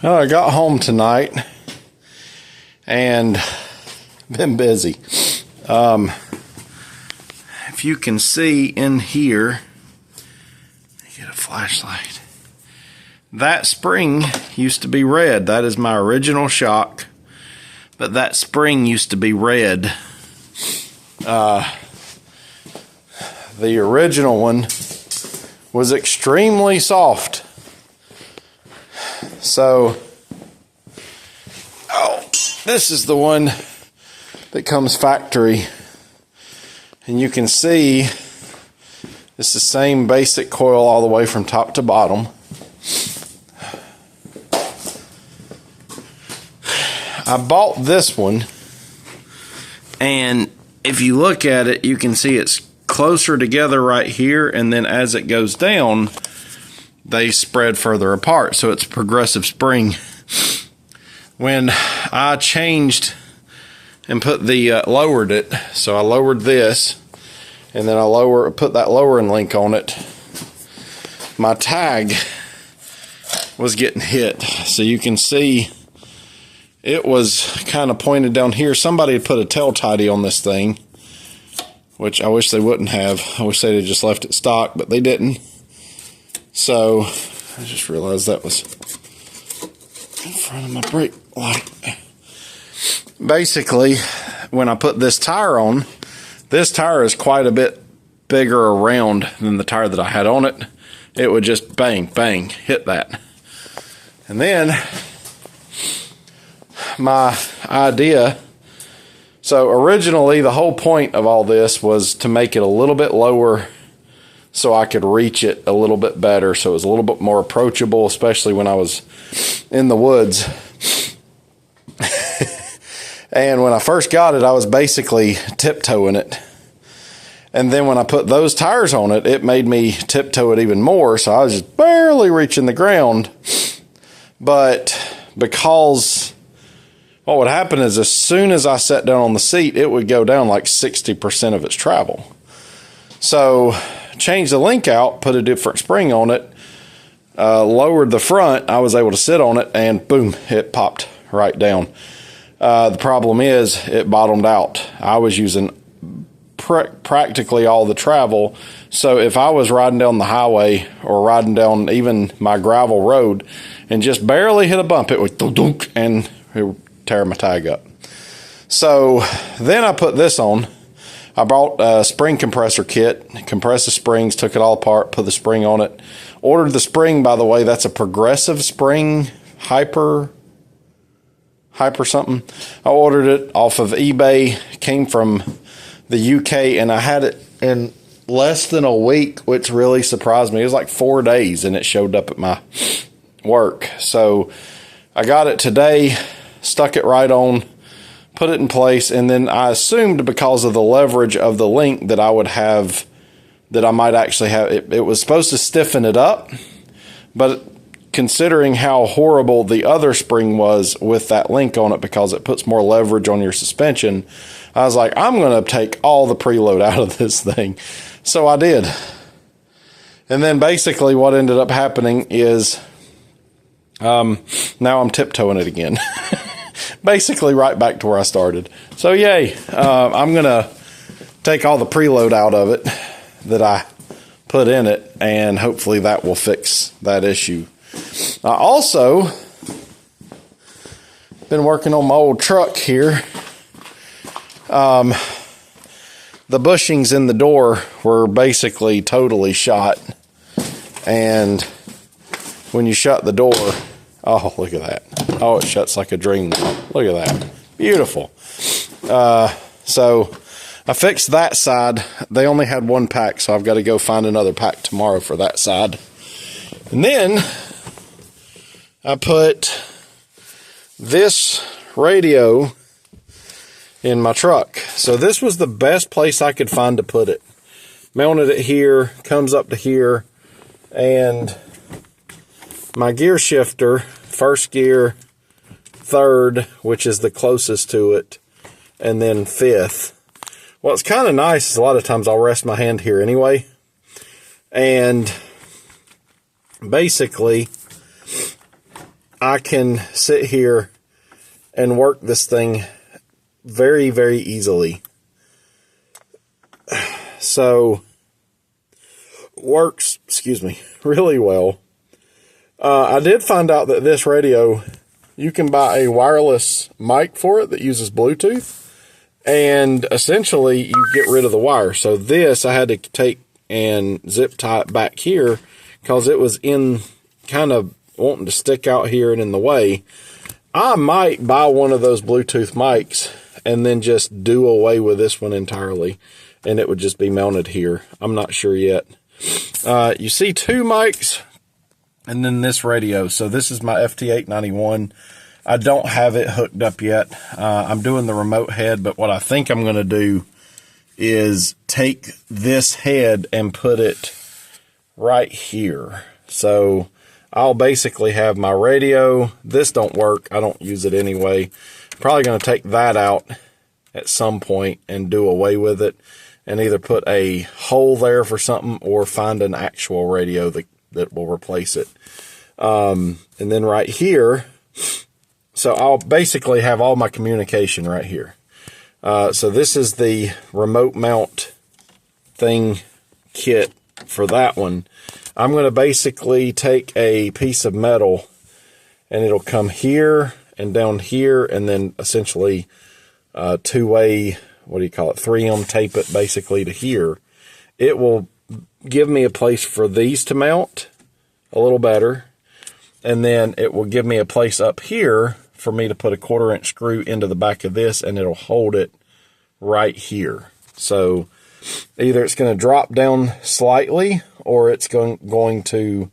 Well, I got home tonight and been busy. If you can see in here, get a flashlight. That spring used to be red. That is my original shock, but that spring used to be red. The original one was extremely soft. So, this is the one that comes factory. And you can see it's the same basic coil all the way from top to bottom. I bought this one, and if you look at it, you can see it's closer together right here, and then as it goes down, they spread further apart, so it's a progressive spring. When I changed and put the lowered it, so I lowered this, and then I put that lowering link on it, my tag was getting hit. So you can see it was kind of pointed down here. Somebody had put a tail tidy on this thing, which I wish they wouldn't have. I wish they'd have just left it stock, but they didn't. So I just realized that was in front of my brake light. Basically, when I put this tire on, this tire is quite a bit bigger around than the tire that I had on it. It would just bang, bang, hit that. And then my idea, so originally the whole point of all this was to make it a little bit lower so I could reach it a little bit better, so it was a little bit more approachable, especially when I was in the woods. And when I first got it, I was basically tiptoeing it. And then when I put those tires on it, it made me tiptoe it even more, so I was just barely reaching the ground. But because what would happen is as soon as I sat down on the seat, it would go down like 60% of its travel. So changed the link out, put a different spring on it, lowered the front, I was able to sit on it, and boom, it popped right down. The problem is it bottomed out. I was using practically all the travel, so if I was riding down the highway or riding down even my gravel road and just barely hit a bump, it would dunk and it would tear my tag up. So then I put this on. I bought a spring compressor kit, compressed the springs, took it all apart, put the spring on it. Ordered the spring, by the way, that's a progressive spring, hyper something. I ordered it off of eBay, came from the UK, and I had it in less than a week, which really surprised me. It was like 4 days, and it showed up at my work. So I got it today, stuck it right on, put it in place, and then I assumed because of the leverage of the link that I would have, that I might actually have, it was supposed to stiffen it up, but considering how horrible the other spring was with that link on it because it puts more leverage on your suspension, I was like, I'm going to take all the preload out of this thing. So I did. And then basically what ended up happening is now I'm tiptoeing it again. Basically right back to where I started. So yay, I'm going to take all the preload out of it that I put in it, and hopefully that will fix that issue. I also been working on my old truck here. The bushings in the door were basically totally shot, and when you shut the door, oh, look at that. Oh, it shuts like a dream. Look at that. Beautiful. So I fixed that side. They only had one pack, so I've got to go find another pack tomorrow for that side. And then I put this radio in my truck. So this was the best place I could find to put it. Mounted it here, comes up to here, and my gear shifter, first gear, third, which is the closest to it, and then fifth. What's kind of nice is a lot of times I'll rest my hand here anyway, and basically I can sit here and work this thing very, very easily. So, works, really well. I did find out that this radio, you can buy a wireless mic for it that uses Bluetooth, and essentially you get rid of the wire. So this, I had to take and zip tie it back here because it was in kind of wanting to stick out here and in the way. I might buy one of those Bluetooth mics and then just do away with this one entirely, and it would just be mounted here. I'm not sure yet. You see two mics and then this radio. So this is my FT891. I don't have it hooked up yet. I'm doing the remote head, but what I think I'm going to do is take this head and put it right here. So I'll basically have my radio. This don't work. I don't use it anyway. Probably going to take that out at some point and do away with it and either put a hole there for something or find an actual radio that will replace it. And then right here, so I'll basically have all my communication right here. So this is the remote mount thing kit for that one. I'm going to basically take a piece of metal and it'll come here and down here and then essentially two-way, 3M tape it basically to here. It will give me a place for these to mount a little better. And then it will give me a place up here for me to put a 1/4-inch screw into the back of this, and it'll hold it right here. So either it's going to drop down slightly or it's going to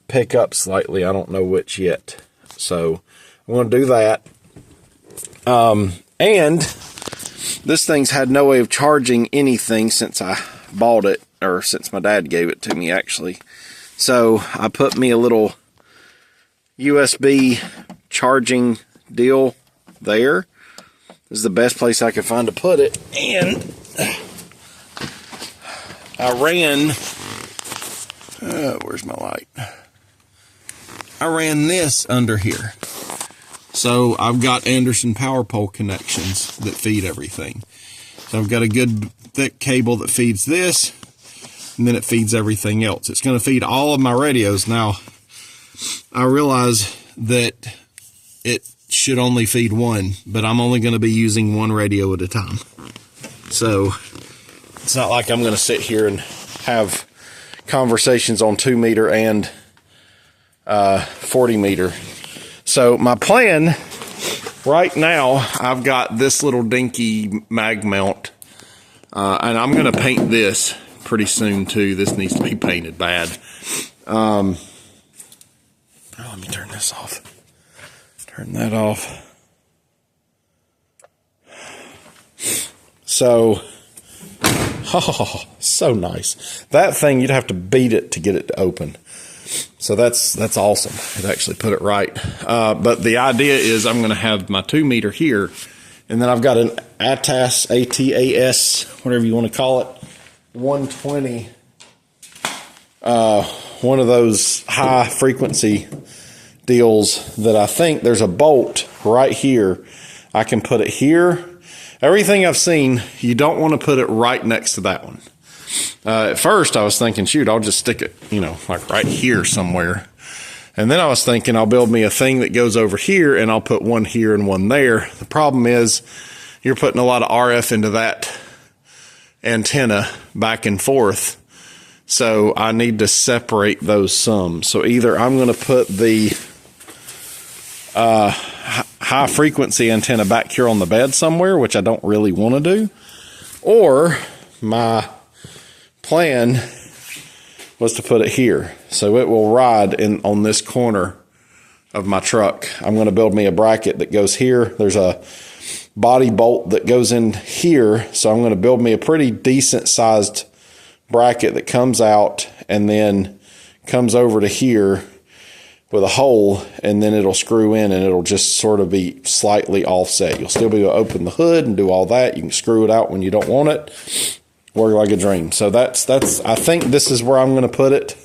pick up slightly. I don't know which yet. So I'm going to do that. And this thing's had no way of charging anything since I bought it, or since my dad gave it to me, actually. So I put me a little USB charging deal there. This is the best place I could find to put it. And I ran, where's my light? I ran this under here. So I've got Anderson power pole connections that feed everything. So I've got a good thick cable that feeds this, and then it feeds everything else. It's going to feed all of my radios. Now, I realize that it should only feed one, but I'm only going to be using one radio at a time. So it's not like I'm going to sit here and have conversations on 2-meter and 40-meter. So my plan right now, I've got this little dinky mag mount, and I'm going to paint this pretty soon too. This needs to be painted bad. Let me turn this off. Turn that off. So, oh, so nice. That thing, you'd have to beat it to get it to open. So that's awesome. It actually put it right. But the idea is I'm going to have my 2-meter here, and then I've got an ATAS, ATAS, whatever you want to call it, 120. One of those high frequency deals that I think there's a bolt right here. I can put it here. Everything I've seen, you don't want to put it right next to that one. At first I was thinking, shoot, I'll just stick it, like right here somewhere. And then I was thinking I'll build me a thing that goes over here and I'll put one here and one there. The problem is you're putting a lot of RF into that antenna back and forth. So I need to separate those some. So either I'm going to put the high frequency antenna back here on the bed somewhere, which I don't really want to do, or my plan was to put it here so it will ride in on this corner of my truck. I'm going to build me a bracket that goes here. There's a body bolt that goes in here, so I'm going to build me a pretty decent sized bracket that comes out and then comes over to here with a hole, and then it'll screw in and it'll just sort of be slightly offset. You'll still be able to open the hood and do all that. You can screw it out when you don't want it. Work like a dream. So that's I think this is where I'm going to put it.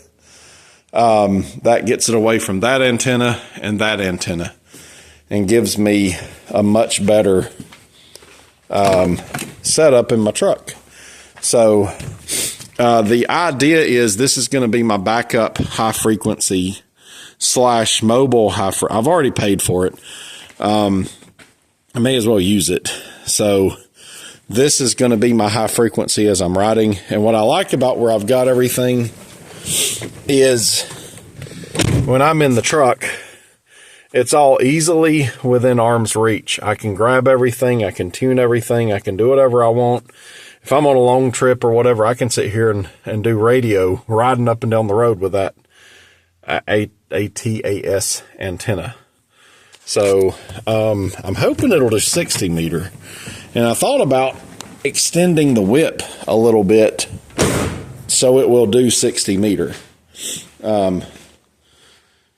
That gets it away from that antenna and gives me a much better setup in my truck. So the idea is this is going to be my backup high frequency / mobile I've already paid for it. I may as well use it. So this is going to be my high frequency as I'm riding. And what I like about where I've got everything is when I'm in the truck, it's all easily within arm's reach. I can grab everything. I can tune everything. I can do whatever I want. If I'm on a long trip or whatever, I can sit here and do radio riding up and down the road with that ATAS antenna. So I'm hoping it'll do 60 meter. And I thought about extending the whip a little bit so it will do 60 meter.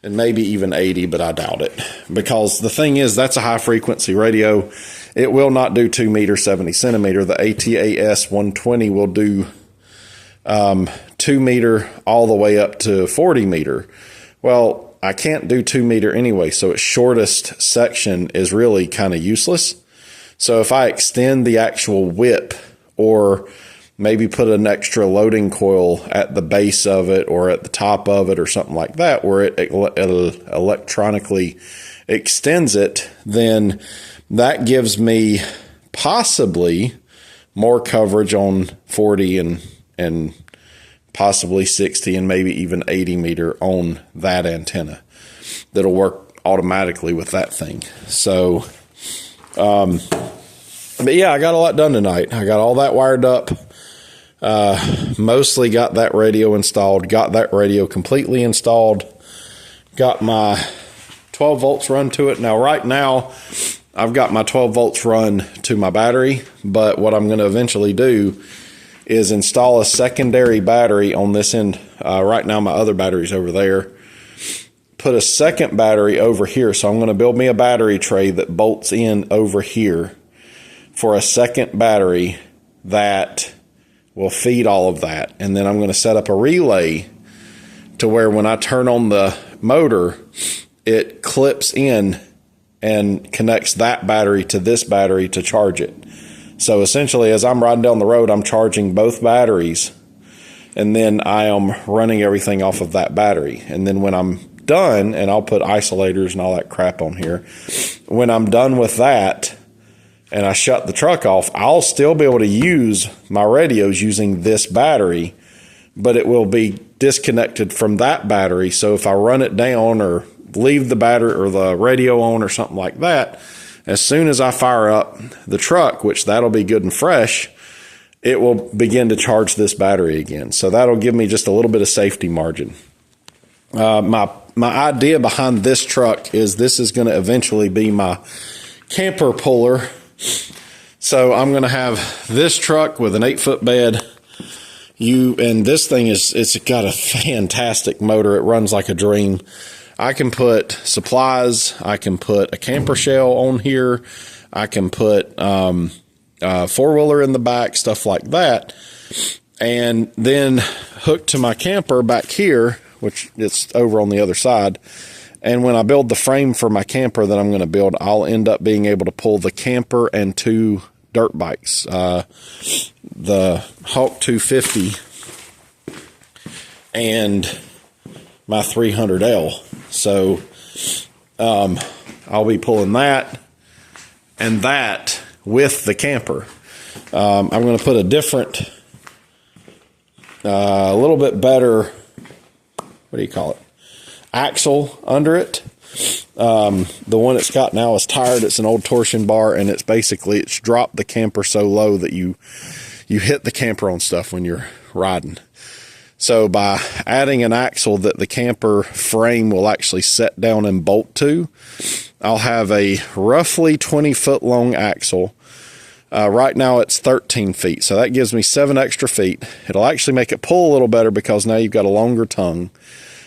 And maybe even 80, but I doubt it. Because the thing is, that's a high frequency radio. It will not do 2 meter, 70 centimeter. The ATAS 120 will do 2 meter all the way up to 40 meter. Well, I can't do 2 meter anyway, so its shortest section is really kind of useless. So if I extend the actual whip or maybe put an extra loading coil at the base of it or at the top of it or something like that where it electronically extends it, then that gives me possibly more coverage on 40 and possibly 60 and maybe even 80 meter on that antenna. That'll work automatically with that thing. So, but yeah, I got a lot done tonight. I got all that wired up. Mostly got that radio installed, got that radio completely installed, got my 12 volts run to it. Now, right now, I've got my 12 volts run to my battery, but what I'm going to eventually do is install a secondary battery on this end. Right now, my other battery's over there. Put a second battery over here. So I'm going to build me a battery tray that bolts in over here for a second battery that will feed all of that. And then I'm going to set up a relay to where when I turn on the motor, it clips in and connects that battery to this battery to charge it. So essentially, as I'm riding down the road, I'm charging both batteries, and then I am running everything off of that battery. And then when I'm done, and I'll put isolators and all that crap on here, when I'm done with that and I shut the truck off, I'll still be able to use my radios using this battery, but it will be disconnected from that battery. So if I run it down or leave the battery or the radio on or something like that, as soon as I fire up the truck, which that'll be good and fresh, it will begin to charge this battery again. So that'll give me just a little bit of safety margin. My idea behind this truck is this is going to eventually be my camper puller. So I'm going to have this truck with an 8-foot bed. And this thing it's got a fantastic motor. It runs like a dream. I can put supplies. I can put a camper shell on here. I can put four-wheeler in the back, stuff like that. And then hook to my camper back here, which it's over on the other side. And when I build the frame for my camper that I'm going to build, I'll end up being able to pull the camper and 2 dirt bikes. The Hawk 250 and my 300L. So I'll be pulling that and that with the camper. I'm going to put a different, a little bit better, what do you call it, axle under it. The one it's got now is tired. It's an old torsion bar, and it's dropped the camper so low that you hit the camper on stuff when you're riding. So by adding an axle that the camper frame will actually set down and bolt to, I'll have a roughly 20-foot long axle. Right now it's 13 feet, so that gives me 7 extra feet. It'll actually make it pull a little better because now you've got a longer tongue.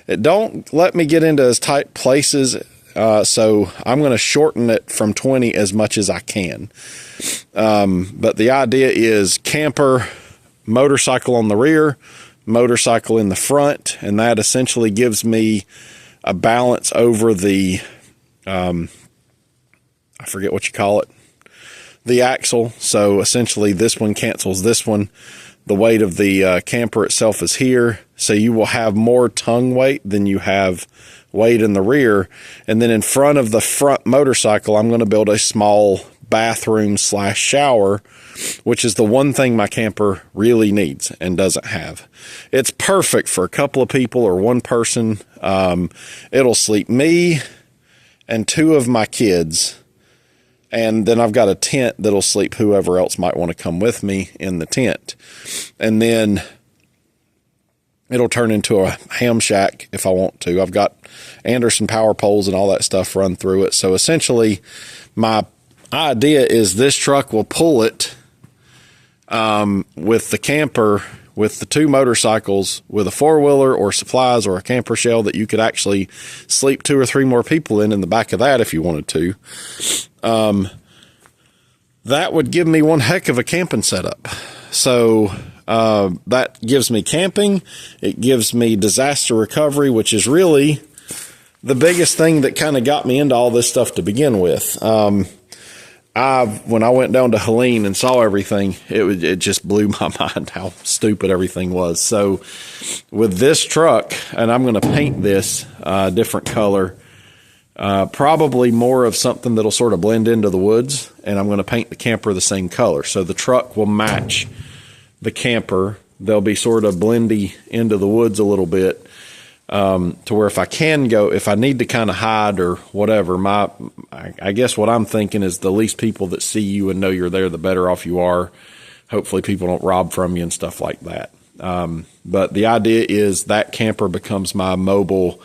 It don't let me get into as tight places, so I'm going to shorten it from 20 as much as I can. But the idea is camper, motorcycle on the rear, motorcycle in the front, and that essentially gives me a balance over the, I forget what you call it, the axle. So essentially this one cancels this one. The weight of the camper itself is here, so you will have more tongue weight than you have weight in the rear. And then in front of the front motorcycle, I'm going to build a small bathroom / shower, which is the one thing my camper really needs and doesn't have. It's perfect for a couple of people or one person. It'll sleep me and 2 of my kids. And then I've got a tent that'll sleep whoever else might want to come with me in the tent. And then it'll turn into a ham shack if I want to. I've got Anderson power poles and all that stuff run through it. So essentially, my idea is this truck will pull it with the camper, with the 2 motorcycles, with a 4-wheeler or supplies or a camper shell that you could actually sleep 2 or 3 more people in the back of that if you wanted to. That would give me one heck of a camping setup. So that gives me camping. It gives me disaster recovery, which is really the biggest thing that kind of got me into all this stuff to begin with. When I went down to Helene and saw everything, it just blew my mind how stupid everything was. So with this truck, and I'm going to paint this different color, probably more of something that'll sort of blend into the woods, and I'm going to paint the camper the same color. So the truck will match the camper. They'll be sort of blendy into the woods a little bit, to where if I need to kind of hide or whatever, I guess what I'm thinking is the least people that see you and know you're there, the better off you are. Hopefully people don't rob from you and stuff like that. But the idea is that camper becomes my mobile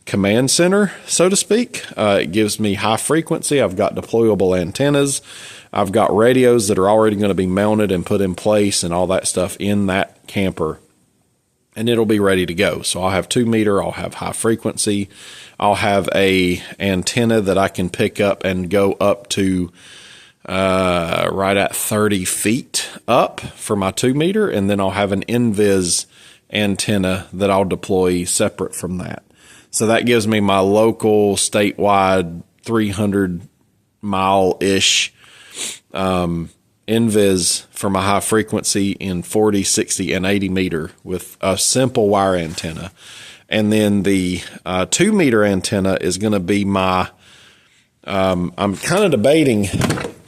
command center, so to speak. It gives me high frequency. I've got deployable antennas. I've got radios that are already going to be mounted and put in place and all that stuff in that camper, and it'll be ready to go. So I'll have 2-meter, I'll have high frequency, I'll have a antenna that I can pick up and go up to right at 30 feet up for my 2-meter, and then I'll have an invis antenna that I'll deploy separate from that. So that gives me my local statewide 300-mile-ish invis for my high frequency in 40, 60, and 80 meter with a simple wire antenna. And then the 2-meter antenna is going to be my, I'm kind of debating,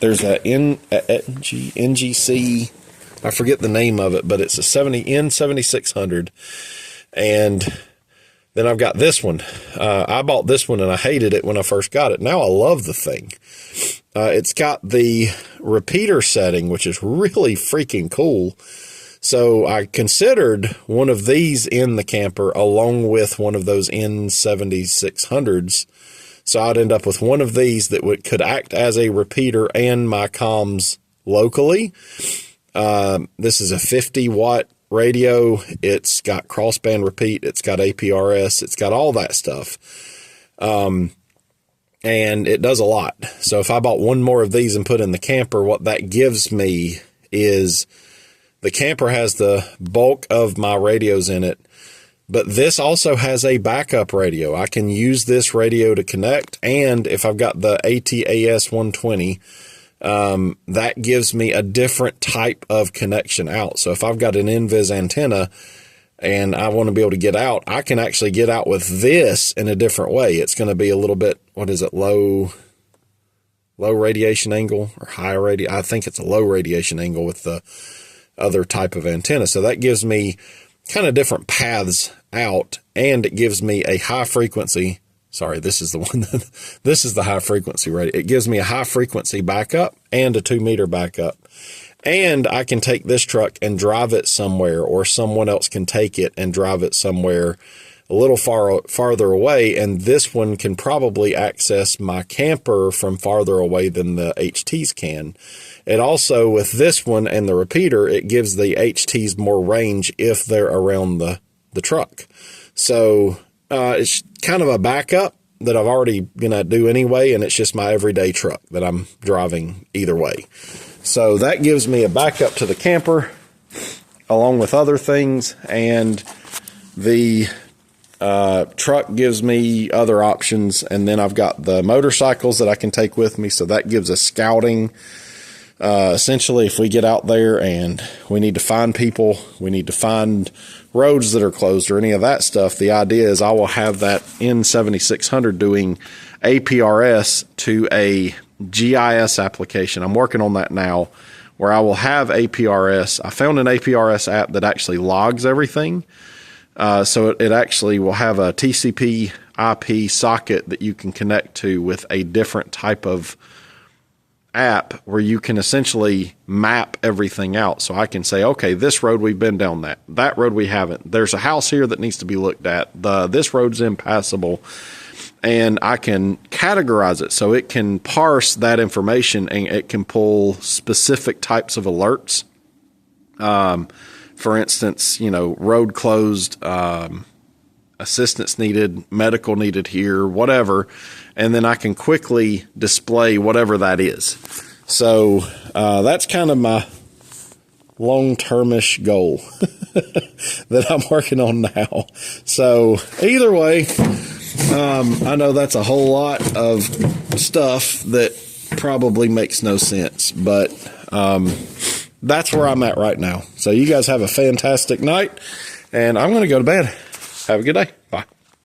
there's a NGC, I forget the name of it, but it's a N7600. And then I've got this one. I bought this one and I hated it when I first got it. Now I love the thing. It's got the repeater setting, which is really freaking cool. So I considered one of these in the camper along with one of those N7600s. So I'd end up with one of these that could act as a repeater and my comms locally. This is a 50-watt radio. It's got crossband repeat. It's got APRS. It's got all that stuff. And it does a lot. So if I bought one more of these and put in the camper, what that gives me is the camper has the bulk of my radios in it, but this also has a backup radio. I can use this radio to connect, and if I've got the ATAS 120, that gives me a different type of connection out. So if I've got an invis antenna and I want to be able to get out, I can actually get out with this in a different way. It's going to be a little bit, low radiation angle or high radiation. I think it's a low radiation angle with the other type of antenna. So that gives me kind of different paths out, and it gives me a high frequency. Sorry, this is the one. This is the high frequency radio. It gives me a high frequency backup and a 2-meter backup. And I can take this truck and drive it somewhere, or someone else can take it and drive it somewhere a little farther away. And this one can probably access my camper from farther away than the HTs can. And also with this one and the repeater, it gives the HTs more range if they're around the truck. So it's kind of a backup that I've already going to do anyway, and it's just my everyday truck that I'm driving either way. So that gives me a backup to the camper. along with other things, and the truck gives me other options, and then I've got the motorcycles that I can take with me, so that gives us scouting. Essentially, if we get out there and we need to find people, we need to find roads that are closed or any of that stuff, the idea is I will have that N7600 doing APRS to a GIS application. I'm working on that now, where I will have APRS. I found an APRS app that actually logs everything. So it actually will have a TCP IP socket that you can connect to with a different type of app, where you can essentially map everything out. So I can say, okay, this road we've been down, that road we haven't. There's a house here that needs to be looked at. This road's impassable. And I can categorize it so it can parse that information, and it can pull specific types of alerts. For instance, road closed, assistance needed, medical needed here, whatever. And then I can quickly display whatever that is. So that's kind of my long-termish goal that I'm working on now. So either way, I know that's a whole lot of stuff that probably makes no sense, but that's where I'm at right now. So you guys have a fantastic night, and I'm going to go to bed. Have a good day. Bye.